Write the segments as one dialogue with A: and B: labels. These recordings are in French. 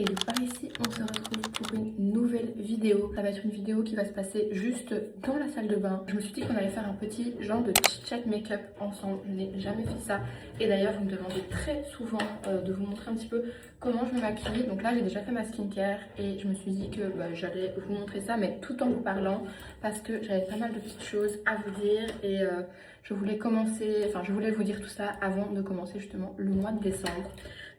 A: Et par ici, on se retrouve pour une nouvelle vidéo. Ça va être une vidéo qui va se passer juste dans la salle de bain. Je me suis dit qu'on allait faire un petit genre de chit-chat make-up ensemble. Je n'ai jamais fait ça. Et d'ailleurs, vous me demandez très souvent de vous montrer un petit peu comment je me maquille. Donc là, j'ai déjà fait ma skincare et je me suis dit que j'allais vous montrer ça, mais tout en vous parlant, parce que j'avais pas mal de petites choses à vous dire et je voulais je voulais vous dire tout ça avant de commencer justement le mois de décembre.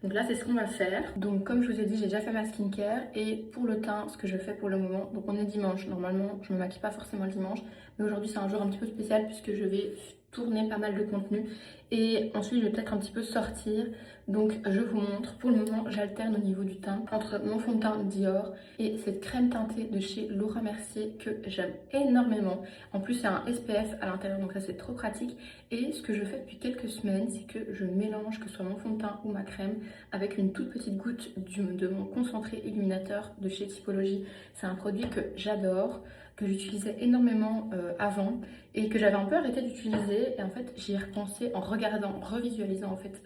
A: Donc là, c'est ce qu'on va faire. Donc comme je vous ai dit, j'ai déjà fait ma skincare. Et pour le teint, ce que je fais pour le moment, donc on est dimanche. Normalement, je me maquille pas forcément le dimanche. Mais aujourd'hui, c'est un jour un petit peu spécial puisque je vais tourner pas mal de contenu. Et ensuite, je vais peut-être un petit peu sortir. Donc je vous montre. Pour le moment, j'alterne au niveau du teint entre mon fond de teint Dior et cette crème teintée de chez Laura Mercier que j'aime énormément. En plus, il y a un SPF à l'intérieur, donc ça c'est trop pratique. Et ce que je fais depuis quelques semaines, c'est que je mélange, que ce soit mon fond de teint ou ma crème, avec une toute petite goutte de mon concentré illuminateur de chez Typologie. C'est un produit que j'adore, que j'utilisais énormément avant et que j'avais un peu arrêté d'utiliser. Et en fait, j'y ai repensé en regardant, revisualisant en fait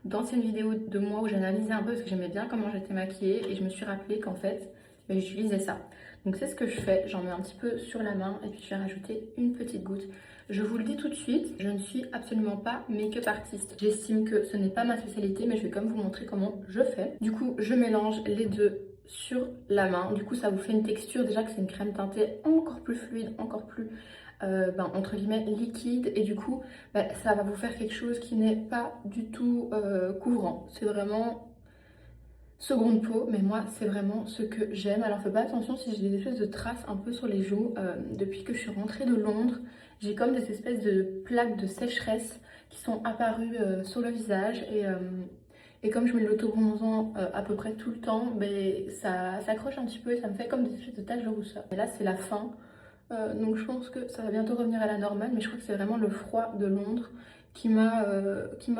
A: d'anciennes vidéos de moi où j'analysais un peu parce que j'aimais bien comment j'étais maquillée et je me suis rappelé qu'en fait, j'utilisais ça. Donc c'est ce que je fais, j'en mets un petit peu sur la main et puis je vais rajouter une petite goutte. Je vous le dis tout de suite, je ne suis absolument pas make-up artiste. J'estime que ce n'est pas ma spécialité, mais je vais quand même vous montrer comment je fais. Du coup, je mélange les deux sur la main. Du coup, ça vous fait une texture, déjà que c'est une crème teintée encore plus fluide, encore plus, entre guillemets, liquide. Et du coup, ça va vous faire quelque chose qui n'est pas du tout couvrant. C'est vraiment seconde peau, mais moi c'est vraiment ce que j'aime. Alors faites pas attention si j'ai des espèces de traces un peu sur les joues. Depuis que je suis rentrée de Londres, j'ai comme des espèces de plaques de sécheresse qui sont apparues sur le visage et comme je mets de l'autobronzant à peu près tout le temps, ça s'accroche un petit peu et ça me fait comme des espèces de taches de rousseur. Et là c'est la fin, donc je pense que ça va bientôt revenir à la normale, mais je crois que c'est vraiment le froid de Londres qui m'a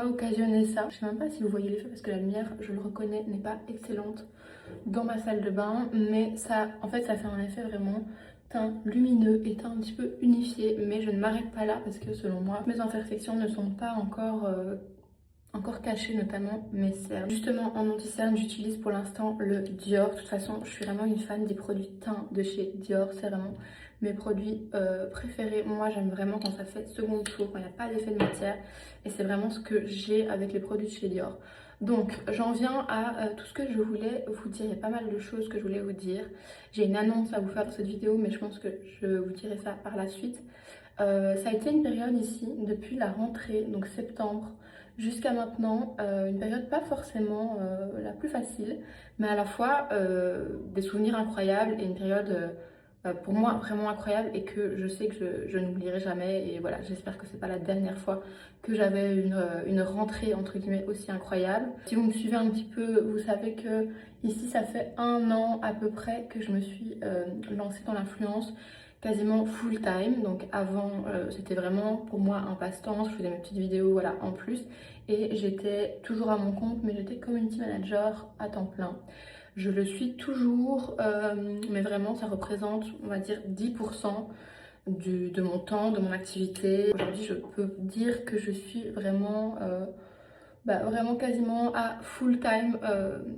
A: occasionné ça. Je sais même pas si vous voyez l'effet parce que la lumière, je le reconnais, n'est pas excellente dans ma salle de bain, mais ça, en fait, ça fait un effet vraiment teint lumineux et teint un petit peu unifié, mais je ne m'arrête pas là parce que selon moi, mes imperfections ne sont pas encore cachées, notamment mes cernes. Justement, en anti-cerne, j'utilise pour l'instant le Dior. De toute façon, je suis vraiment une fan des produits teint de chez Dior. C'est vraiment mes produits préférés. Moi, j'aime vraiment quand ça fait seconde peau, quand il n'y a pas d'effet de matière. Et c'est vraiment ce que j'ai avec les produits de chez Dior. Donc, j'en viens à tout ce que je voulais vous dire. Il y a pas mal de choses que je voulais vous dire. J'ai une annonce à vous faire dans cette vidéo, mais je pense que je vous dirai ça par la suite. Ça a été une période ici, depuis la rentrée, donc septembre, jusqu'à maintenant, une période pas forcément la plus facile, mais à la fois des souvenirs incroyables et une période pour moi vraiment incroyable et que je sais que je n'oublierai jamais. Et voilà, j'espère que c'est pas la dernière fois que j'avais une rentrée entre guillemets aussi incroyable. Si vous me suivez un petit peu, vous savez que ici ça fait 1 an à peu près que je me suis lancée dans l'influence quasiment full time. Donc avant c'était vraiment pour moi un passe-temps, je faisais mes petites vidéos voilà en plus et j'étais toujours à mon compte, mais j'étais community manager à temps plein. Je le suis toujours, mais vraiment ça représente on va dire 10% de mon temps, de mon activité. Aujourd'hui je peux dire que je suis vraiment vraiment quasiment à full time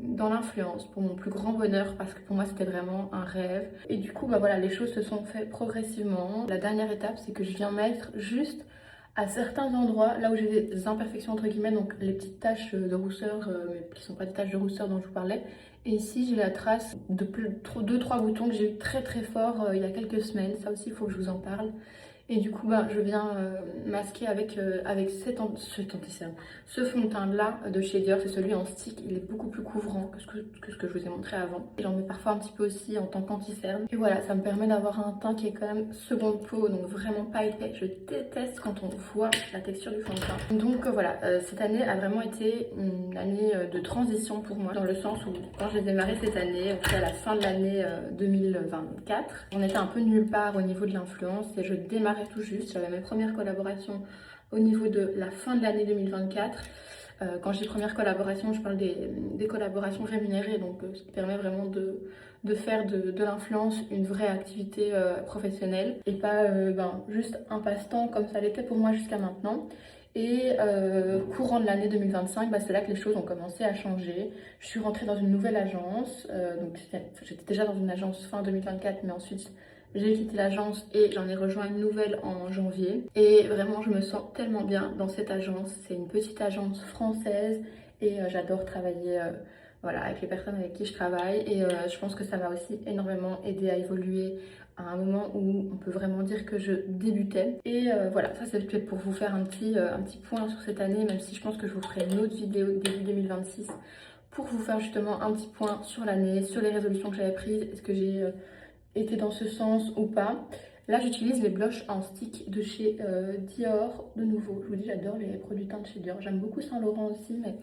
A: dans l'influence pour mon plus grand bonheur parce que pour moi c'était vraiment un rêve. Et du coup voilà, les choses se sont faites progressivement. La dernière étape c'est que je viens mettre juste à certains endroits là où j'ai des imperfections entre guillemets, donc les petites taches de rousseur mais qui sont pas des taches de rousseur dont je vous parlais. Et ici j'ai la trace de 2-3 boutons que j'ai eu très très fort il y a quelques semaines. Ça aussi il faut que je vous en parle. Et du coup, je viens masquer avec ce fond de teint là de chez Dior. C'est celui en stick, il est beaucoup plus couvrant que ce que je vous ai montré avant. Et j'en mets parfois un petit peu aussi en tant qu'anti-cerne. Et voilà, ça me permet d'avoir un teint qui est quand même seconde peau, donc vraiment pas épais. Je déteste quand on voit la texture du fond de teint. Donc voilà, cette année a vraiment été une année de transition pour moi, dans le sens où quand j'ai démarré cette année, en fait à la fin de l'année 2024, on était un peu nulle part au niveau de l'influence et je démarrais tout juste. J'avais mes premières collaborations au niveau de la fin de l'année 2024. Quand je dis première collaboration, je parle des collaborations rémunérées, donc ce qui permet vraiment de faire de l'influence une vraie activité professionnelle et pas juste un passe-temps comme ça l'était pour moi jusqu'à maintenant. Et courant de l'année 2025, bah, c'est là que les choses ont commencé à changer. Je suis rentrée dans une nouvelle agence, donc j'étais déjà dans une agence fin 2024, mais ensuite j'ai quitté l'agence et j'en ai rejoint une nouvelle en janvier. Et vraiment, je me sens tellement bien dans cette agence. C'est une petite agence française et j'adore travailler voilà, avec les personnes avec qui je travaille. Et je pense que ça m'a aussi énormément aidé à évoluer à un moment où on peut vraiment dire que je débutais. Et voilà, ça c'est peut-être pour vous faire un petit point sur cette année, même si je pense que je vous ferai une autre vidéo début 2026 pour vous faire justement un petit point sur l'année, sur les résolutions que j'avais prises, est-ce que j'ai été dans ce sens ou pas. Là j'utilise les blushs en stick de chez Dior, de nouveau. Je vous dis, j'adore les produits teints de chez Dior, j'aime beaucoup Saint Laurent aussi, mais...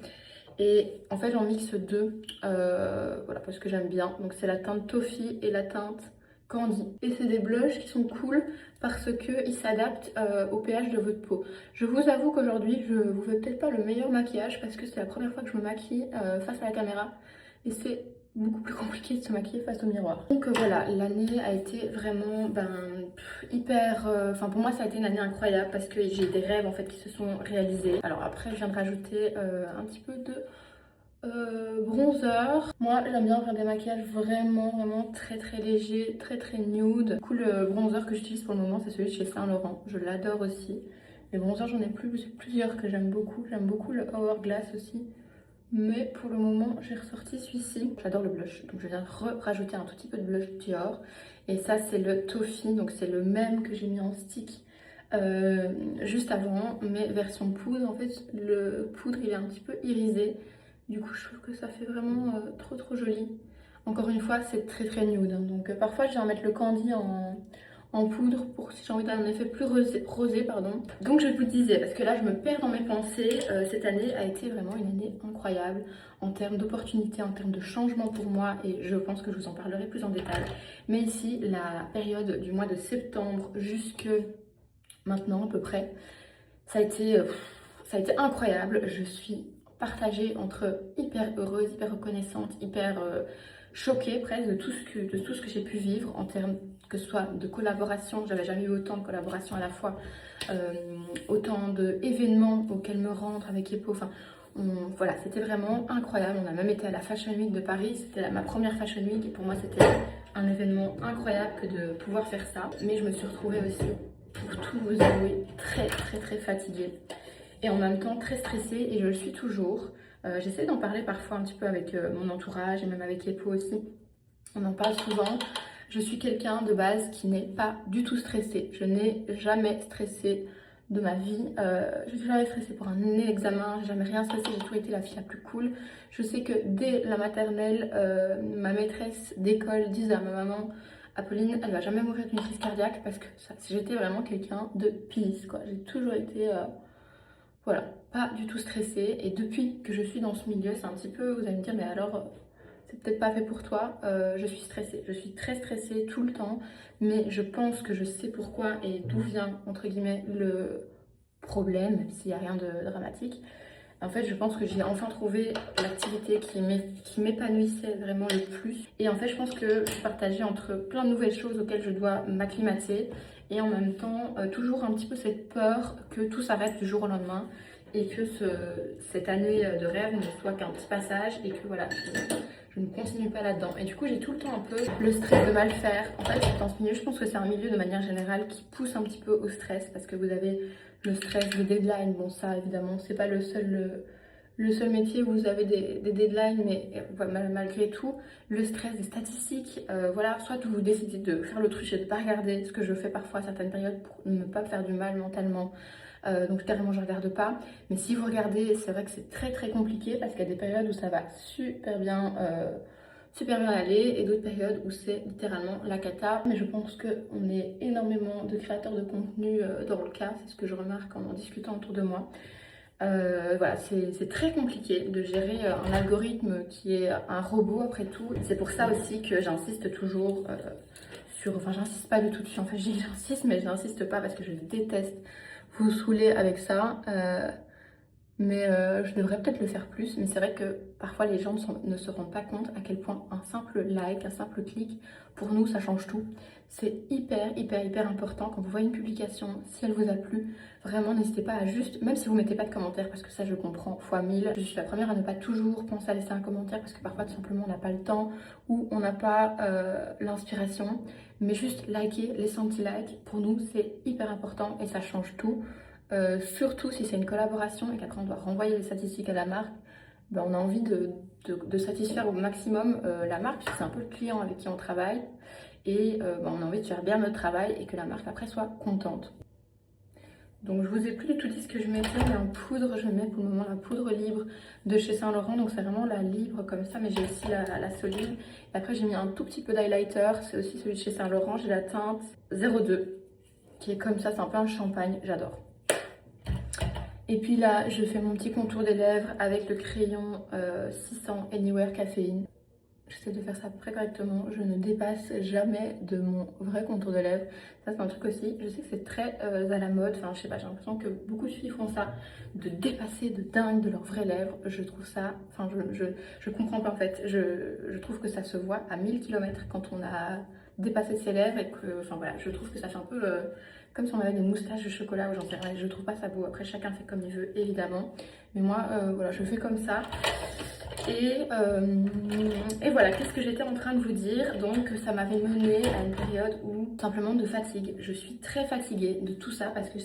A: Et en fait j'en mixe deux, voilà, parce que j'aime bien. Donc c'est la teinte Toffee et la teinte Candy. Et c'est des blushs qui sont cool parce qu'ils s'adaptent au pH de votre peau. Je vous avoue qu'aujourd'hui, je vous fais peut-être pas le meilleur maquillage parce que c'est la première fois que je me maquille face à la caméra. Et c'est beaucoup plus compliqué de se maquiller face au miroir. Donc voilà, l'année a été vraiment hyper... Enfin pour moi ça a été une année incroyable parce que j'ai des rêves en fait qui se sont réalisés. Alors après je viens de rajouter un petit peu de... bronzer. Moi j'aime bien faire des maquillages vraiment très léger, très nude. Du coup le bronzer que j'utilise pour le moment c'est celui de chez Saint Laurent. Je l'adore aussi. Les bronzers j'en ai plusieurs que j'aime beaucoup. J'aime beaucoup le Hourglass aussi. Mais pour le moment j'ai ressorti celui-ci. J'adore le blush. Donc je viens de rajouter un tout petit peu de blush Dior. Et ça c'est le Toffee. Donc c'est le même que j'ai mis en stick juste avant. Mais version poudre. En fait le poudre il est un petit peu irisé. Du coup, je trouve que ça fait vraiment trop joli. Encore une fois, c'est très nude. Hein. Donc parfois, je viens mettre le candy en poudre pour si j'ai envie d'un effet plus rosé, pardon. Donc je vous disais, parce que là, je me perds dans mes pensées, cette année a été vraiment une année incroyable en termes d'opportunités, en termes de changements pour moi. Et je pense que je vous en parlerai plus en détail. Mais ici, la période du mois de septembre jusque maintenant à peu près, ça a été incroyable. Je suis partagée entre hyper heureuse, hyper reconnaissante, hyper choquée presque de tout ce que j'ai pu vivre en termes que ce soit de collaboration. J'avais jamais eu autant de collaborations à la fois, autant d'événements auxquels me rendre avec Epo. Enfin, voilà, c'était vraiment incroyable. On a même été à la Fashion Week de Paris. C'était ma première Fashion Week et pour moi c'était un événement incroyable que de pouvoir faire ça. Mais je me suis retrouvée aussi, pour tout vous avouer, très fatiguée. Et en même temps très stressée, et je le suis toujours. J'essaie d'en parler parfois un petit peu avec mon entourage et même avec Epo aussi. On en parle souvent. Je suis quelqu'un de base qui n'est pas du tout stressée. Je n'ai jamais stressé de ma vie. Je suis jamais stressée pour un examen, j'ai jamais rien stressé, j'ai toujours été la fille la plus cool. Je sais que dès la maternelle, ma maîtresse d'école disait à ma maman: Apolline, elle va jamais mourir d'une crise cardiaque, parce que j'étais vraiment quelqu'un de peace, quoi. J'ai toujours été... voilà, pas du tout stressée. Et depuis que je suis dans ce milieu, c'est un petit peu, vous allez me dire, mais alors, c'est peut-être pas fait pour toi. Je suis stressée. Je suis très stressée tout le temps. Mais je pense que je sais pourquoi et d'où vient, entre guillemets, le problème, même s'il n'y a rien de dramatique. En fait, je pense que j'ai enfin trouvé l'activité qui m'épanouissait vraiment le plus. Et en fait, je pense que je suis partagée entre plein de nouvelles choses auxquelles je dois m'acclimater. Et en même temps, toujours un petit peu cette peur que tout s'arrête du jour au lendemain. Et que cette année de rêve ne soit qu'un petit passage. Et que voilà, je ne continue pas là-dedans. Et du coup, j'ai tout le temps un peu le stress de mal faire. En fait, dans ce milieu, je pense que c'est un milieu de manière générale qui pousse un petit peu au stress. Parce que vous avez le stress des deadlines. Bon, ça, évidemment, c'est pas le seul métier où vous avez des deadlines, mais malgré tout, le stress des statistiques, voilà, soit vous décidez de faire l'autruche et de ne pas regarder, ce que je fais parfois à certaines périodes pour ne pas faire du mal mentalement, donc carrément je ne regarde pas. Mais si vous regardez, c'est vrai que c'est très compliqué parce qu'il y a des périodes où ça va super bien aller et d'autres périodes où c'est littéralement la cata. Mais je pense qu'on est énormément de créateurs de contenu dans le cas, c'est ce que je remarque en discutant autour de moi. Voilà, c'est très compliqué de gérer un algorithme qui est un robot après tout. C'est pour ça aussi que j'insiste toujours enfin j'insiste pas du tout dessus, en fait j'insiste mais je n'insiste pas parce que je déteste vous saouler avec ça. Mais je devrais peut-être le faire plus. Mais c'est vrai que parfois les gens ne se rendent pas compte à quel point un simple like, un simple clic, pour nous ça change tout. C'est hyper important quand vous voyez une publication, si elle vous a plu, vraiment n'hésitez pas à juste, même si vous mettez pas de commentaires, parce que ça je comprends fois 1000, je suis la première à ne pas toujours penser à laisser un commentaire parce que parfois tout simplement on n'a pas le temps ou on n'a pas l'inspiration, mais juste liker, laisser un petit like, pour nous c'est hyper important et ça change tout. Surtout si c'est une collaboration et qu'après on doit renvoyer les statistiques à la marque, ben on a envie de satisfaire au maximum la marque, puisque c'est un peu le client avec qui on travaille, et ben on a envie de faire bien notre travail et que la marque après soit contente. Donc je vous ai plus du tout dit ce que je mettais, mais en poudre, je mets pour le moment la poudre libre de chez Saint Laurent, donc c'est vraiment la libre comme ça, mais j'ai aussi la solide. Et après j'ai mis un tout petit peu d'highlighter, c'est aussi celui de chez Saint Laurent, j'ai la teinte 02, qui est comme ça, c'est un peu un champagne, j'adore. Et puis là, je fais mon petit contour des lèvres avec le crayon 600 Anywhere Caféine. J'essaie de faire ça à peu près correctement. Je ne dépasse jamais de mon vrai contour de lèvres. Ça, c'est un truc aussi. Je sais que c'est très à la mode. Enfin, je sais pas, j'ai l'impression que beaucoup de filles font ça. De dépasser de dingue de leurs vraies lèvres. Je trouve ça... Enfin, je comprends pas en fait. Je trouve que ça se voit à 1000 km quand on a dépassé ses lèvres et que... Enfin voilà, je trouve que ça fait un peu... comme si on avait des moustaches de chocolat ou j'en sais rien, je trouve pas ça beau. Après chacun fait comme il veut évidemment, mais moi voilà, je fais comme ça. Et voilà, qu'est-ce que j'étais en train de vous dire. Donc ça m'avait mené à une période où simplement de fatigue. Je suis très fatiguée de tout ça parce que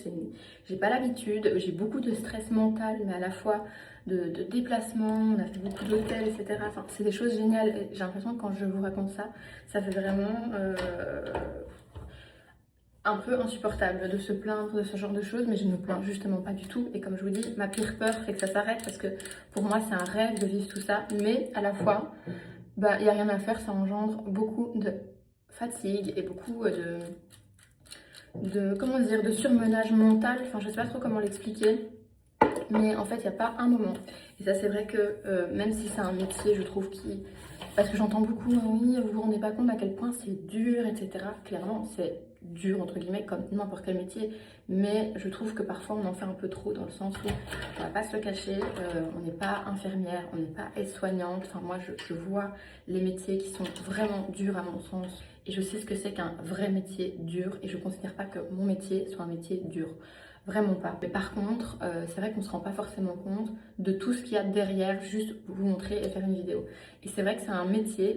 A: j'ai pas l'habitude, j'ai beaucoup de stress mental, mais à la fois de déplacements, on a fait beaucoup d'hôtels, etc. Enfin, c'est des choses géniales. J'ai l'impression que quand je vous raconte ça, ça fait vraiment... un peu insupportable de se plaindre de ce genre de choses, mais je ne me plains justement pas du tout. Et comme je vous dis, ma pire peur c'est que ça s'arrête parce que pour moi c'est un rêve de vivre tout ça, mais à la fois, bah, il n'y a rien à faire, ça engendre beaucoup de fatigue et beaucoup comment dire, de surmenage mental. Enfin, je sais pas trop comment l'expliquer, mais en fait, il n'y a pas un moment. Et ça, c'est vrai que même si c'est un métier, je trouve qui... Parce que j'entends beaucoup, oui, vous vous rendez pas compte à quel point c'est dur, etc. Clairement, c'est dur, entre guillemets, comme n'importe quel métier. Mais je trouve que parfois, on en fait un peu trop, dans le sens où, on va pas se le cacher, on n'est pas infirmière, on n'est pas aide-soignante. Enfin, moi, je vois les métiers qui sont vraiment durs à mon sens. Et je sais ce que c'est qu'un vrai métier dur. Et je considère pas que mon métier soit un métier dur. Vraiment pas. Mais par contre, c'est vrai qu'on se rend pas forcément compte de tout ce qu'il y a derrière, juste vous montrer et faire une vidéo. Et c'est vrai que c'est un métier,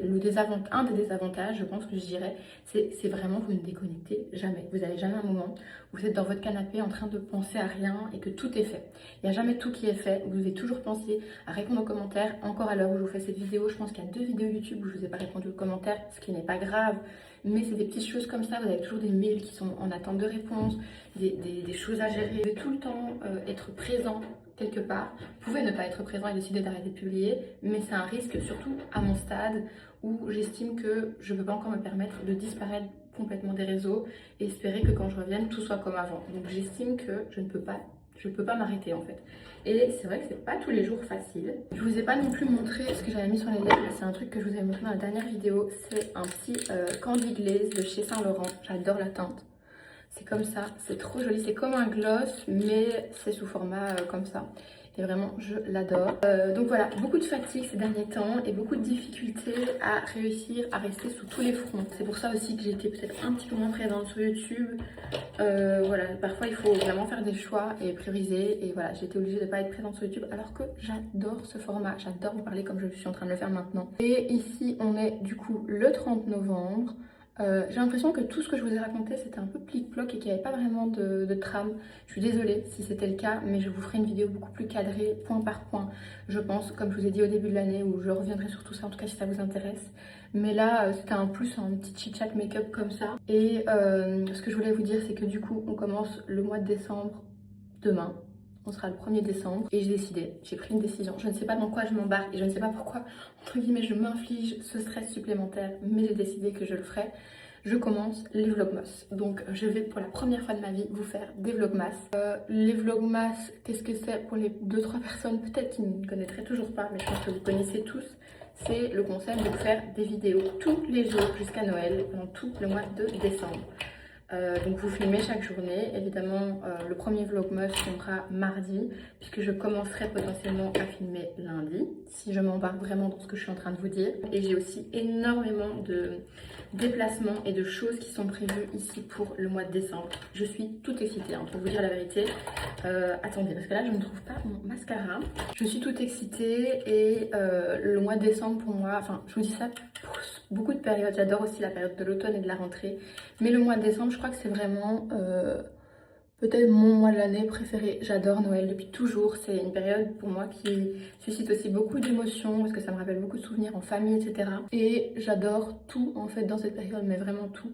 A: un des désavantages, je pense que je dirais, c'est vraiment vous ne déconnectez jamais. Vous n'avez jamais un moment où vous êtes dans votre canapé en train de penser à rien et que tout est fait. Il n'y a jamais tout qui est fait. Vous devez toujours penser à répondre aux commentaires. Encore à l'heure où je vous fais cette vidéo, je pense qu'il y a 2 vidéos YouTube où je vous ai pas répondu aux commentaires, ce qui n'est pas grave. Mais c'est des petites choses comme ça, vous avez toujours des mails qui sont en attente de réponse, des choses à gérer. Vous devez tout le temps être présent quelque part. Vous pouvez ne pas être présent et décider d'arrêter de publier, mais c'est un risque, surtout à mon stade, où j'estime que je ne peux pas encore me permettre de disparaître complètement des réseaux et espérer que quand je revienne, tout soit comme avant. Donc j'estime que je ne peux pas m'arrêter en fait. Et c'est vrai que c'est pas tous les jours facile. Je vous ai pas non plus montré ce que j'avais mis sur les lèvres. C'est un truc que je vous avais montré dans la dernière vidéo. C'est un petit Candy Glaze de chez Saint Laurent. J'adore la teinte. C'est comme ça, c'est trop joli. C'est comme un gloss, mais c'est sous format comme ça. Et vraiment, je l'adore. Donc voilà, beaucoup de fatigue ces derniers temps et beaucoup de difficultés à réussir à rester sous tous les fronts. C'est pour ça aussi que j'ai été peut-être un petit peu moins présente sur YouTube. Voilà, parfois il faut vraiment faire des choix et prioriser. Et voilà, j'ai été obligée de ne pas être présente sur YouTube alors que j'adore ce format. J'adore vous parler comme je suis en train de le faire maintenant. Et ici, on est du coup le 30 novembre. J'ai l'impression que tout ce que je vous ai raconté c'était un peu plic-ploc et qu'il n'y avait pas vraiment de trame. Je suis désolée si c'était le cas, mais je vous ferai une vidéo beaucoup plus cadrée, point par point, je pense, comme je vous ai dit au début de l'année, où je reviendrai sur tout ça, en tout cas si ça vous intéresse. Mais là, c'était un petit chit-chat make-up comme ça. Et ce que je voulais vous dire, c'est que du coup, on commence le mois de décembre demain. On sera le 1er décembre et j'ai pris une décision. Je ne sais pas dans quoi je m'embarque et je ne sais pas pourquoi, entre guillemets, je m'inflige ce stress supplémentaire, mais j'ai décidé que je le ferai. Je commence les vlogmas. Donc je vais pour la première fois de ma vie vous faire des vlogmas. Les vlogmas, qu'est-ce que c'est pour les 2-3 personnes peut-être qui ne connaîtraient toujours pas, mais je pense que vous connaissez tous. C'est le concept de faire des vidéos tous les jours jusqu'à Noël, pendant tout le mois de décembre. Donc vous filmez chaque journée. Évidemment, le premier vlogmas tombera mardi, puisque je commencerai potentiellement à filmer lundi, si je m'embarque vraiment dans ce que je suis en train de vous dire. Et j'ai aussi énormément de déplacements et de choses qui sont prévues ici pour le mois de décembre. Je suis toute excitée, hein, pour vous dire la vérité. Attendez, parce que là je ne trouve pas mon mascara. Je suis toute excitée et le mois de décembre pour moi, enfin je vous dis ça pour beaucoup de périodes. J'adore aussi la période de l'automne et de la rentrée. Mais le mois de décembre, je crois que c'est vraiment peut-être mon mois de l'année préféré. J'adore Noël depuis toujours. C'est une période pour moi qui suscite aussi beaucoup d'émotions parce que ça me rappelle beaucoup de souvenirs en famille, etc. Et j'adore tout en fait dans cette période, mais vraiment tout.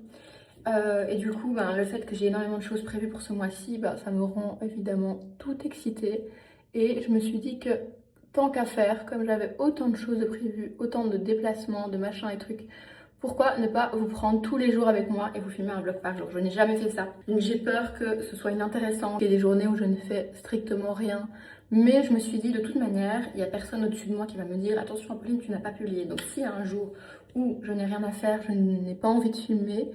A: Et du coup, ben, le fait que j'ai énormément de choses prévues pour ce mois-ci, ben, ça me rend évidemment toute excitée. Et je me suis dit que tant qu'à faire, comme j'avais autant de choses de prévues, autant de déplacements, de machins et trucs, pourquoi ne pas vous prendre tous les jours avec moi et vous filmer un vlog par jour? Je n'ai jamais fait ça. J'ai peur que ce soit inintéressant. Il y a des journées où je ne fais strictement rien. Mais je me suis dit, de toute manière, il n'y a personne au-dessus de moi qui va me dire attention Apolline, tu n'as pas publié. Donc s'il y a un jour où je n'ai rien à faire, je n'ai pas envie de filmer,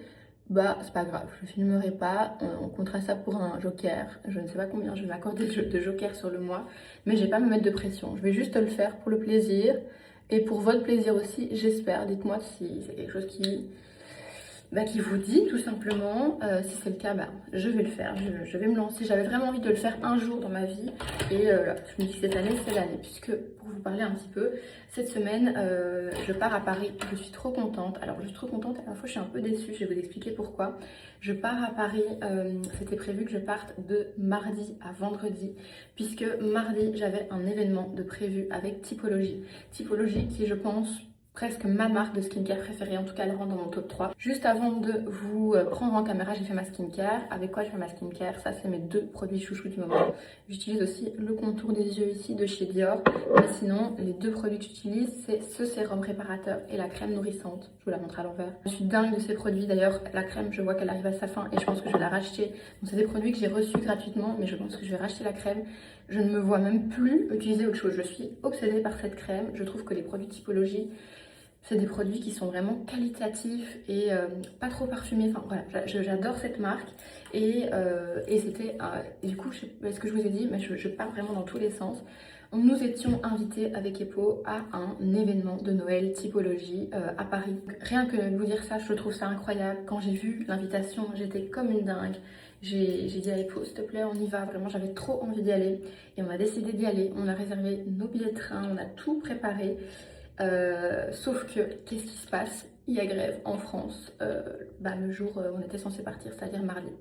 A: bah c'est pas grave, je filmerai pas, on comptera ça pour un joker. Je ne sais pas combien je vais m'accorder de joker sur le mois, mais je vais pas me mettre de pression. Je vais juste le faire pour le plaisir et pour votre plaisir aussi, j'espère. Dites-moi si c'est quelque chose qui vous dit tout simplement. Si c'est le cas, je vais le faire, je vais me lancer. J'avais vraiment envie de le faire un jour dans ma vie et là, je me dis que cette année c'est l'année, puisque pour vous parler un petit peu, cette semaine je pars à Paris. Je suis trop contente. Alors je suis trop contente, à la fois je suis un peu déçue, je vais vous expliquer pourquoi. Je pars à Paris, c'était prévu que je parte de mardi à vendredi, puisque mardi j'avais un événement de prévu avec Typologie. Typologie qui, je pense, presque ma marque de skincare préférée, en tout cas elle rentre dans mon top 3. Juste avant de vous prendre en caméra, j'ai fait ma skincare. Avec quoi je fais ma skincare? Ça c'est mes deux produits chouchous du moment. J'utilise aussi le contour des yeux ici de chez Dior. Mais sinon, les deux produits que j'utilise, c'est ce sérum réparateur et la crème nourrissante. Je vous la montre à l'envers. Je suis dingue de ces produits. D'ailleurs, la crème, je vois qu'elle arrive à sa fin et je pense que je vais la racheter. Donc c'est des produits que j'ai reçus gratuitement, mais je pense que je vais racheter la crème. Je ne me vois même plus utiliser autre chose. Je suis obsédée par cette crème. Je trouve que les produits Typologie, c'est des produits qui sont vraiment qualitatifs et pas trop parfumés. Enfin voilà, j'adore cette marque. Et c'était, du coup, ce que je vous ai dit, mais je pars vraiment dans tous les sens. Nous étions invités avec Epo à un événement de Noël Typologie à Paris. Rien que de vous dire ça, je trouve ça incroyable. Quand j'ai vu l'invitation, j'étais comme une dingue. J'ai dit à Epo, s'il te plaît, on y va. Vraiment, j'avais trop envie d'y aller. Et on a décidé d'y aller. On a réservé nos billets de train, on a tout préparé. Sauf que, qu'est-ce qui se passe? Il y a grève en France le jour où on était censé partir, c'est-à-dire mardi.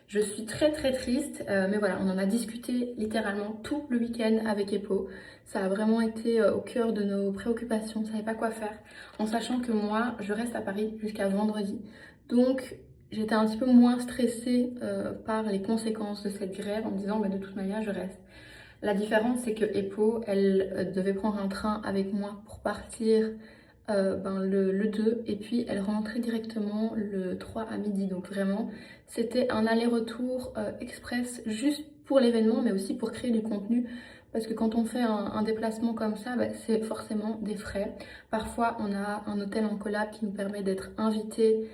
A: Je suis très très triste, mais voilà, on en a discuté littéralement tout le week-end avec Epo. Ça a vraiment été au cœur de nos préoccupations, on ne savait pas quoi faire, en sachant que moi, je reste à Paris jusqu'à vendredi. Donc, j'étais un petit peu moins stressée par les conséquences de cette grève en me disant, de toute manière, je reste. La différence, c'est que Epo, elle devait prendre un train avec moi pour partir le 2 et puis elle rentrait directement le 3 à midi. Donc vraiment, c'était un aller-retour express juste pour l'événement, mais aussi pour créer du contenu. Parce que quand on fait un déplacement comme ça, c'est forcément des frais. Parfois, on a un hôtel en collab qui nous permet d'être invité,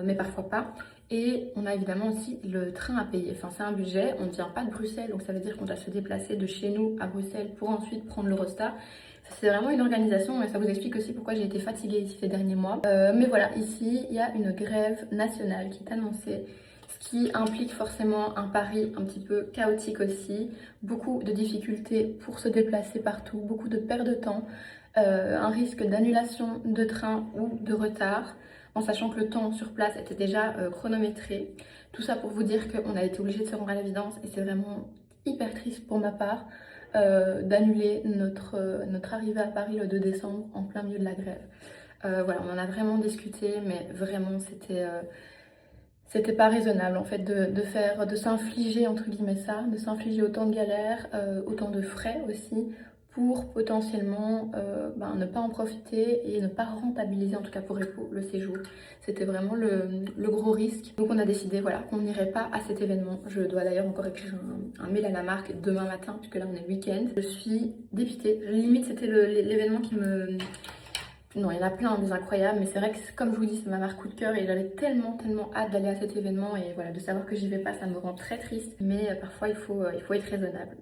A: mais parfois pas. Et on a évidemment aussi le train à payer. Enfin, c'est un budget. On ne vient pas de Bruxelles, donc ça veut dire qu'on doit se déplacer de chez nous à Bruxelles pour ensuite prendre l'Eurostar. C'est vraiment une organisation et ça vous explique aussi pourquoi j'ai été fatiguée ici ces derniers mois. Mais voilà, ici, il y a une grève nationale qui est annoncée, ce qui implique forcément un Paris un petit peu chaotique aussi, beaucoup de difficultés pour se déplacer partout, beaucoup de perte de temps, un risque d'annulation de train ou de retard, en sachant que le temps sur place était déjà chronométré. Tout ça pour vous dire qu'on a été obligé de se rendre à l'évidence et c'est vraiment hyper triste pour ma part d'annuler notre arrivée à Paris le 2 décembre en plein milieu de la grève. Voilà, on en a vraiment discuté, mais vraiment c'était pas raisonnable en fait de s'infliger entre guillemets ça, de s'infliger autant de galères, autant de frais aussi, pour potentiellement ne pas en profiter et ne pas rentabiliser, en tout cas pour Epo, le séjour. C'était vraiment le gros risque. Donc on a décidé voilà, qu'on n'irait pas à cet événement. Je dois d'ailleurs encore écrire un mail à la marque demain matin, puisque là on est le week-end. Je suis dépitée. Limite c'était l'événement qui me non, il y en a plein des incroyables, mais c'est vrai que comme je vous dis, c'est ma marque coup de cœur et j'avais tellement hâte d'aller à cet événement et voilà, de savoir que j'y vais pas, ça me rend très triste. Mais parfois il faut être raisonnable.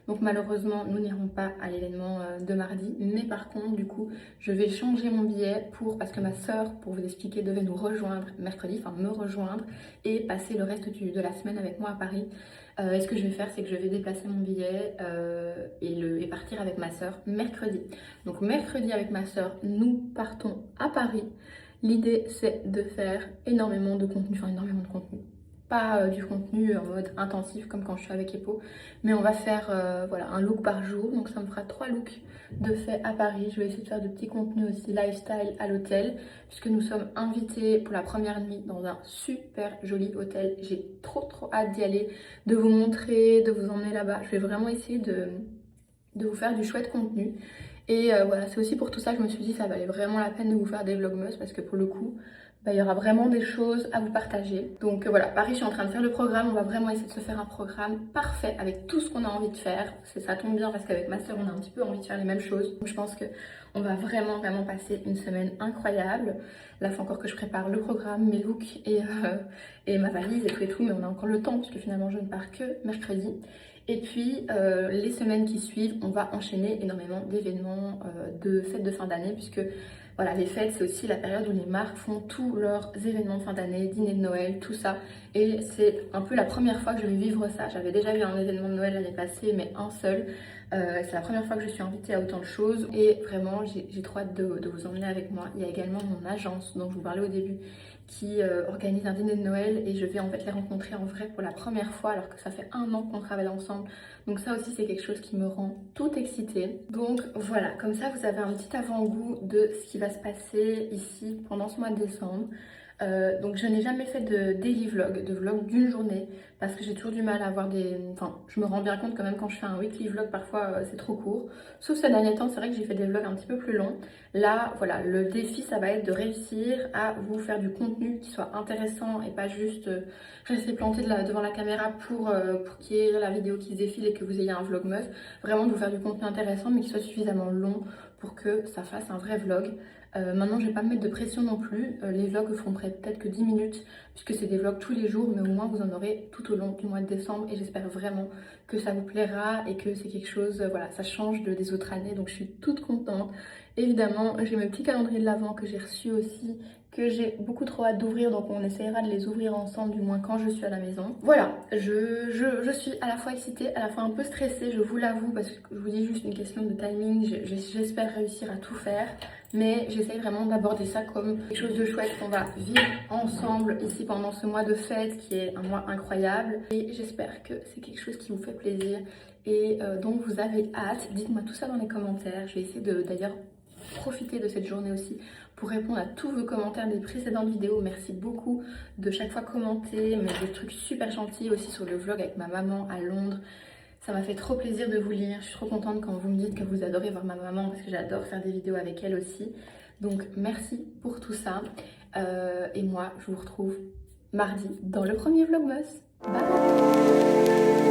A: Donc malheureusement, nous n'irons pas à l'événement de mardi. Mais par contre, du coup, je vais changer mon billet parce que ma sœur, pour vous expliquer, devait nous rejoindre mercredi, enfin me rejoindre et passer le reste de la semaine avec moi à Paris. Et ce que je vais faire, c'est que je vais déplacer mon billet et partir avec ma sœur mercredi. Donc mercredi avec ma sœur, nous partons à Paris. L'idée, c'est de faire énormément de contenu, enfin énormément de contenu. Pas du contenu en mode intensif comme quand je suis avec Epo, mais on va faire voilà, un look par jour. Donc ça me fera 3 looks de fait à Paris. Je vais essayer de faire de petits contenus aussi lifestyle à l'hôtel, puisque nous sommes invités pour la première nuit dans un super joli hôtel. J'ai trop hâte d'y aller, de vous montrer, de vous emmener là-bas. Je vais vraiment essayer de vous faire du chouette contenu. Et voilà, c'est aussi pour tout ça que je me suis dit ça valait vraiment la peine de vous faire des vlogmas parce que pour le coup, bah, il y aura vraiment des choses à vous partager. Donc voilà, Paris, je suis en train de faire le programme. On va vraiment essayer de se faire un programme parfait avec tout ce qu'on a envie de faire. Ça tombe bien parce qu'avec ma soeur, on a un petit peu envie de faire les mêmes choses. Donc je pense qu'on va vraiment passer une semaine incroyable. Là, il faut encore que je prépare le programme, mes looks et ma valise et tout. Mais on a encore le temps parce que finalement, je ne pars que mercredi. Et puis les semaines qui suivent, on va enchaîner énormément d'événements de fêtes de fin d'année puisque voilà, les fêtes, c'est aussi la période où les marques font tous leurs événements de fin d'année, dîner de Noël, tout ça. Et c'est un peu la première fois que je vais vivre ça. J'avais déjà eu un événement de Noël l'année passée, mais un seul. C'est la première fois que je suis invitée à autant de choses et vraiment j'ai trop hâte de vous emmener avec moi. Il y a également mon agence dont je vous parlais au début qui organise un dîner de Noël et je vais en fait les rencontrer en vrai pour la première fois alors que ça fait 1 an qu'on travaille ensemble. Donc ça aussi c'est quelque chose qui me rend toute excitée. Donc voilà, comme ça vous avez un petit avant-goût de ce qui va se passer ici pendant ce mois de décembre. Donc je n'ai jamais fait de daily vlog, de vlog d'une journée parce que j'ai toujours du mal à avoir des... Enfin, je me rends bien compte quand même quand je fais un weekly vlog, parfois c'est trop court. Sauf ces derniers temps, c'est vrai que j'ai fait des vlogs un petit peu plus longs. Là, voilà, le défi, ça va être de réussir à vous faire du contenu qui soit intéressant et pas juste rester planté devant la caméra pour qu'il y ait la vidéo qui se défile et que vous ayez un vlogmas. Vraiment de vous faire du contenu intéressant mais qui soit suffisamment long pour que ça fasse un vrai vlog. Maintenant, je vais pas me mettre de pression non plus. Les vlogs feront peut-être que 10 minutes puisque c'est des vlogs tous les jours, mais au moins vous en aurez tout au long du mois de décembre et j'espère vraiment que ça vous plaira et que c'est quelque chose, voilà, ça change des autres années. Donc je suis toute contente. Évidemment, j'ai mes petits calendriers de l'Avent que j'ai reçus aussi, que j'ai beaucoup trop hâte d'ouvrir, donc on essaiera de les ouvrir ensemble, du moins quand je suis à la maison. Voilà, je suis à la fois excitée, à la fois un peu stressée, je vous l'avoue, parce que je vous dis juste une question de timing, j'espère réussir à tout faire, mais j'essaye vraiment d'aborder ça comme quelque chose de chouette qu'on va vivre ensemble ici pendant ce mois de fête, qui est un mois incroyable, et j'espère que c'est quelque chose qui vous fait plaisir, et dont vous avez hâte. Dites-moi tout ça dans les commentaires, je vais essayer d'ailleurs profiter de cette journée aussi pour répondre à tous vos commentaires des précédentes vidéos. Merci beaucoup de chaque fois commenter, mais des trucs super gentils aussi sur le vlog avec ma maman à Londres. Ça m'a fait trop plaisir de vous lire. Je suis trop contente quand vous me dites que vous adorez voir ma maman parce que j'adore faire des vidéos avec elle aussi. Donc merci pour tout ça. Et moi, je vous retrouve mardi dans le premier vlogmas. Bye!